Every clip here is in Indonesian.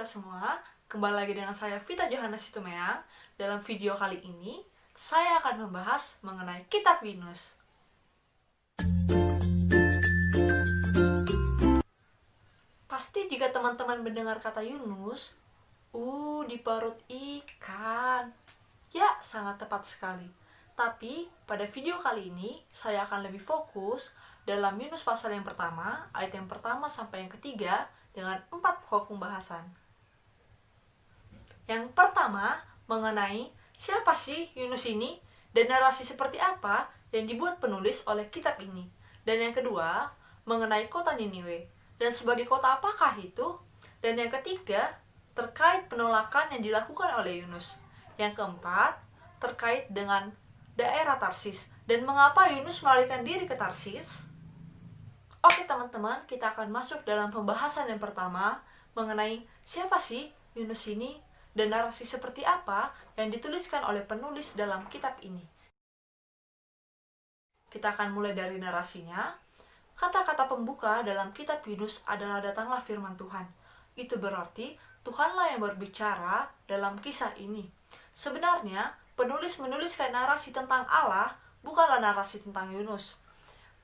kita semua, kembali lagi dengan saya Vita Johanna Situmeang. Dalam video kali ini, saya akan membahas mengenai Kitab Yunus. Pasti jika teman-teman mendengar kata Yunus, diparut ikan. Ya, sangat tepat sekali. Tapi, pada video kali ini, saya akan lebih fokus dalam Yunus pasal yang pertama, ayat yang pertama sampai yang ketiga, dengan 4 pokok pembahasan. Yang pertama, mengenai siapa sih Yunus ini dan narasi seperti apa yang dibuat penulis oleh kitab ini. Dan yang kedua, mengenai kota Niniwe dan sebagai kota apakah itu. Dan yang ketiga, terkait penolakan yang dilakukan oleh Yunus. Yang keempat, terkait dengan daerah Tarsis dan mengapa Yunus melarikan diri ke Tarsis. Oke teman-teman, kita akan masuk dalam pembahasan yang pertama mengenai siapa sih Yunus ini dan narasi seperti apa yang dituliskan oleh penulis dalam kitab ini. Kita akan mulai dari narasinya. Kata-kata pembuka dalam kitab Yunus adalah datanglah firman Tuhan. Itu berarti Tuhanlah yang berbicara dalam kisah ini. Sebenarnya, penulis menuliskan narasi tentang Allah, bukanlah narasi tentang Yunus.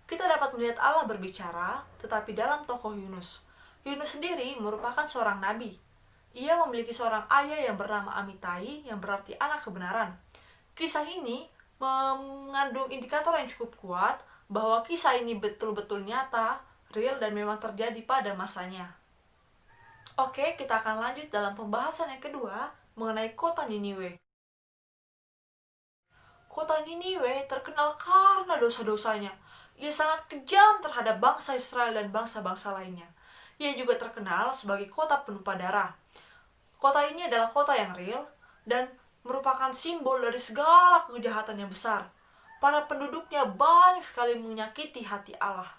Kita dapat melihat Allah berbicara, tetapi dalam tokoh Yunus. Yunus sendiri merupakan seorang nabi. Ia memiliki seorang ayah yang bernama Amitai, yang berarti anak kebenaran. Kisah ini mengandung indikator yang cukup kuat bahwa kisah ini betul-betul nyata, real, dan memang terjadi pada masanya. Oke, kita akan lanjut dalam pembahasan yang kedua mengenai kota Niniwe. Kota Niniwe terkenal karena dosa-dosanya. Ia sangat kejam terhadap bangsa Israel dan bangsa-bangsa lainnya. Ia juga terkenal sebagai kota penumpah darah. Kota ini adalah kota yang real dan merupakan simbol dari segala kejahatan yang besar. Para penduduknya banyak sekali menyakiti hati Allah.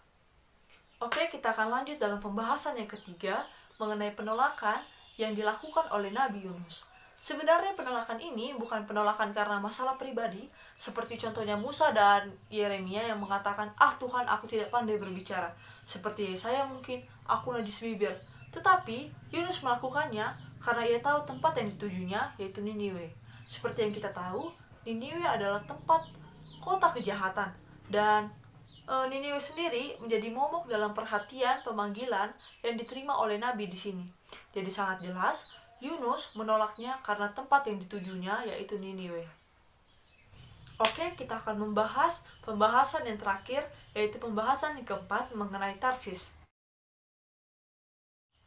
Oke, kita akan lanjut dalam pembahasan yang ketiga mengenai penolakan yang dilakukan oleh Nabi Yunus. Sebenarnya penolakan ini bukan penolakan karena masalah pribadi, seperti contohnya Musa dan Yeremia yang mengatakan, Tuhan, aku tidak pandai berbicara. Seperti saya mungkin, aku najis bibir. Tetapi, Yunus melakukannya karena ia tahu tempat yang ditujunya, yaitu Niniwe. Seperti yang kita tahu, Niniwe adalah tempat kota kejahatan. Dan Niniwe sendiri menjadi momok dalam perhatian pemanggilan yang diterima oleh Nabi di sini. Jadi sangat jelas, Yunus menolaknya karena tempat yang ditujunya, yaitu Niniwe. Oke, kita akan membahas pembahasan yang terakhir, yaitu pembahasan yang keempat mengenai Tarsis.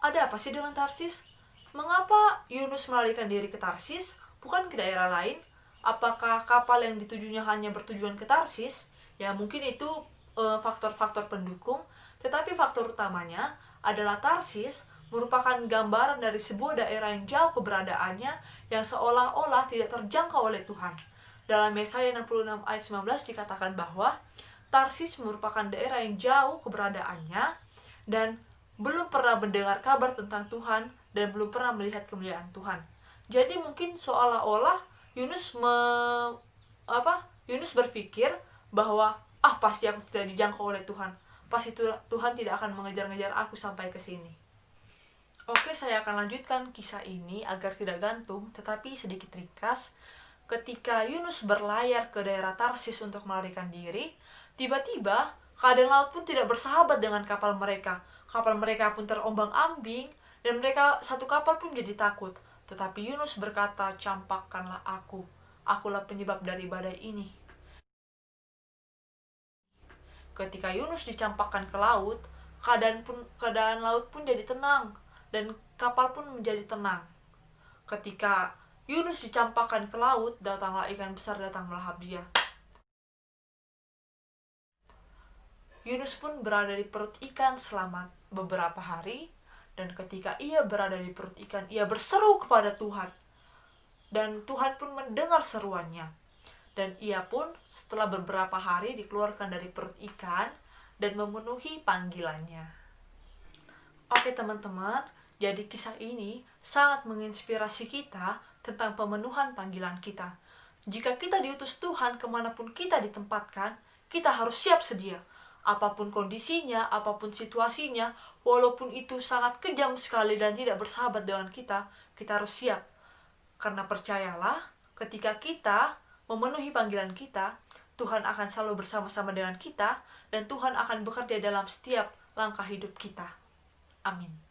Ada apa sih dengan Tarsis? Mengapa Yunus melarikan diri ke Tarsis, bukan ke daerah lain? Apakah kapal yang ditujunya hanya bertujuan ke Tarsis? Ya, mungkin itu faktor-faktor pendukung, tetapi faktor utamanya adalah Tarsis merupakan gambaran dari sebuah daerah yang jauh keberadaannya yang seolah-olah tidak terjangkau oleh Tuhan. Dalam Yesaya 66 ayat 19 dikatakan bahwa Tarsis merupakan daerah yang jauh keberadaannya dan belum pernah mendengar kabar tentang Tuhan dan belum pernah melihat kemuliaan Tuhan. Jadi mungkin seolah-olah Yunus berpikir bahwa pasti aku tidak dijangkau oleh Tuhan. Pasti Tuhan tidak akan mengejar-ngejar aku sampai ke sini. Oke, saya akan lanjutkan kisah ini agar tidak gantung, tetapi sedikit ringkas. Ketika Yunus berlayar ke daerah Tarsis untuk melarikan diri, tiba-tiba keadaan laut pun tidak bersahabat dengan kapal mereka. Kapal mereka pun terombang-ambing, dan mereka satu kapal pun jadi takut. Tetapi Yunus berkata, campakkanlah aku. Akulah penyebab dari badai ini. Ketika Yunus dicampakkan ke laut, keadaan laut pun jadi tenang. Dan kapal pun menjadi tenang. Ketika Yunus dicampakkan ke laut, datanglah ikan besar datang melahap dia. Yunus pun berada di perut ikan selama beberapa hari, dan ketika ia berada di perut ikan, ia berseru kepada Tuhan. Dan Tuhan pun mendengar seruannya. Dan ia pun setelah beberapa hari dikeluarkan dari perut ikan dan memenuhi panggilannya. Oke teman-teman, jadi kisah ini sangat menginspirasi kita tentang pemenuhan panggilan kita. Jika kita diutus Tuhan kemanapun kita ditempatkan, kita harus siap sedia. Apapun kondisinya, apapun situasinya, walaupun itu sangat kejam sekali dan tidak bersahabat dengan kita harus siap. Karena percayalah, ketika kita memenuhi panggilan kita, Tuhan akan selalu bersama-sama dengan kita, dan Tuhan akan bekerja dalam setiap langkah hidup kita. Amin.